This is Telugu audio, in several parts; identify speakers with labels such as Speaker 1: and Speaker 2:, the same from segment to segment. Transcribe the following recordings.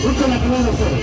Speaker 1: కూర్చొని అక్కడ సార్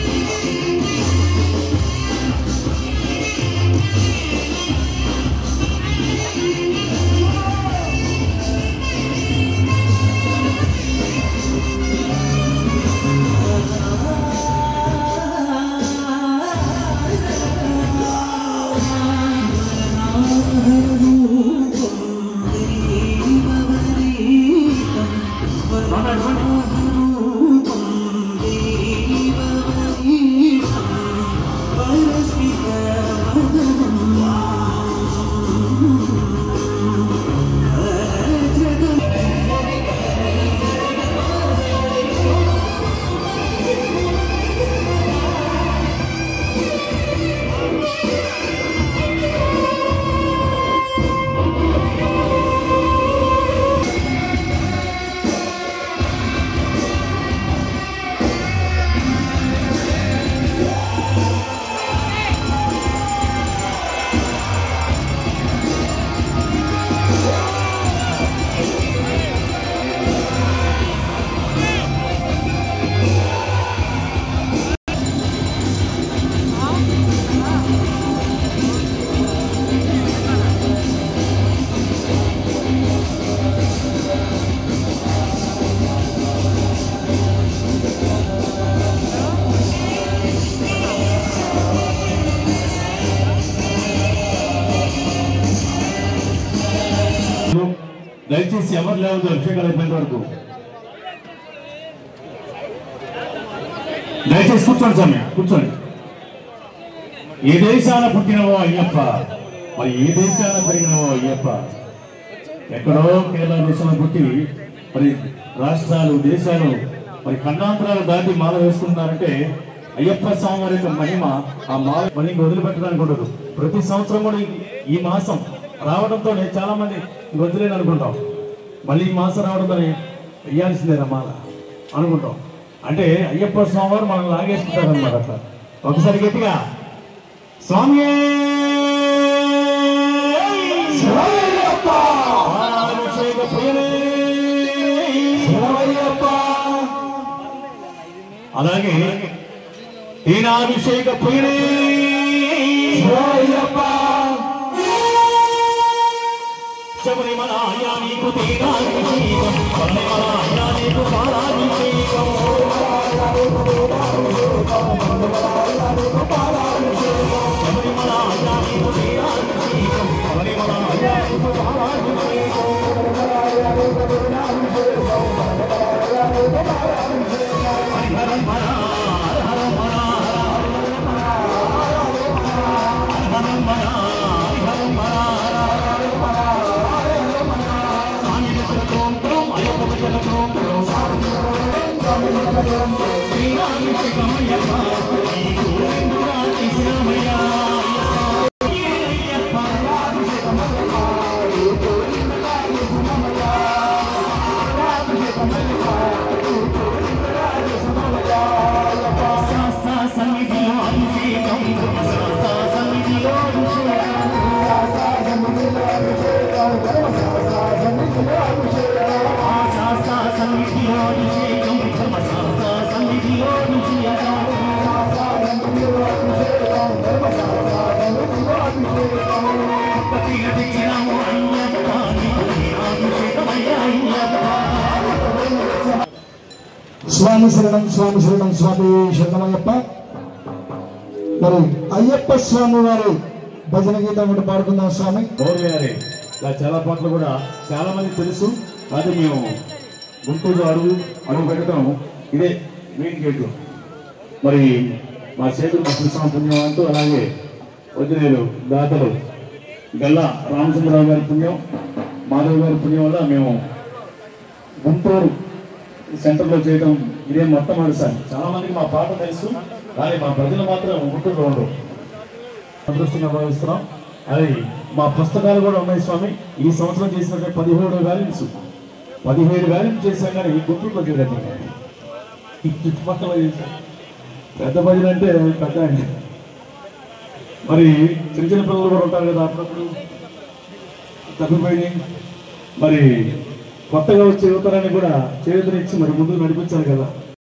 Speaker 1: దయచేసి ఎవరు లేవద్దు అభిషేకాలు అయిపోయిన వరకు దయచేసి కూర్చోండి స్వామి కూర్చోండి ఏ దేశాన పుట్టినవో అయ్యప్ప మరి ఏ దేశాన పెరిగినవో అయ్యప్ప ఎక్కడో కేరళ దేశంలో పుట్టి మరి రాష్ట్రాలు దేశాలు మరి ఖండాంతరాలు దాటి మాల వేసుకుంటున్నారంటే అయ్యప్ప స్వామి వారి యొక్క మహిమ ఆ మాల మళ్ళీ వదిలిపెట్టడానికి ఉండదు ప్రతి సంవత్సరం కూడా ఈ మాసం రావడంతో చాలా మంది వదిలేని అనుకుంటాం మళ్ళీ ఈ మాసం రావడంతో వేయాల్సిందే మాల అనుకుంటాం అంటే అయ్యప్ప స్వామి వారు మనం లాగేసుకుంటారు అన్నమాట అట్లా ఒకసారి గట్టిగా స్వామి అలాగే దీనాభిషేక ప్రియనే శబరిమలాయ నీకు దీనాభిషేకం శబరిమలాయ నీకు పాలాభిషేకం శబరిమలాయ నీకు దీనాభిషేకం శబరిమలాయ నీకు పాలాభిషేకం హరిహరం హర హర హర హరం హర హరం
Speaker 2: స్వామి శరణం స్వామి శరణం స్వామి శరణమయ్యప్ప. మరి అయ్యప్ప స్వామి వారి భజన గీతం కూడా పాడుకుందాం స్వామి.
Speaker 1: చాలా పాటలు కూడా చాలా మంది తెలుసు. అది మేము గుంటూరు అడుగు పెట్టడం ఇదే మెయిన్ గేటు. మరి మా చేతులు మా కృష్ణ పుణ్యం అంటూ, అలాగే వదిలేరు దాతలు గల్లా రామచంద్రరావు గారి పుణ్యం, మాధవ్ గారి పుణ్యం వల్ల మేము గుంటూరు సెంటర్లో చేయడం ఇదే మొట్టమొదటిసారి. చాలా మందికి మా పాట తెలుసు, కానీ మా ప్రజలు మాత్రం గుంటూరులో ఉండవు. అదృష్టంగా భావిస్తున్నాం. అది మా పుస్తకాలు కూడా ఉన్నాయి స్వామి. ఈ సంవత్సరం చేసినట్టే 17 వ్యాల్యూమ్స్ 17 వ్యాల్యూమ్స్ చేశాం, కానీ ఈ గుంటూరులో చేయలేదు. ఈ చుట్టుపక్కల పెద్ద భజన అంటే పెద్ద అండి. మరి చిన్న చిన్న పిల్లలు కూడా ఉంటారు కదా, అప్పుడప్పుడు తప్పిపోయి మరి కొత్తగా వచ్చే యువతరాన్ని కూడా చేతునిచ్చి మరి ముందుకు నడిపించాలి కదా.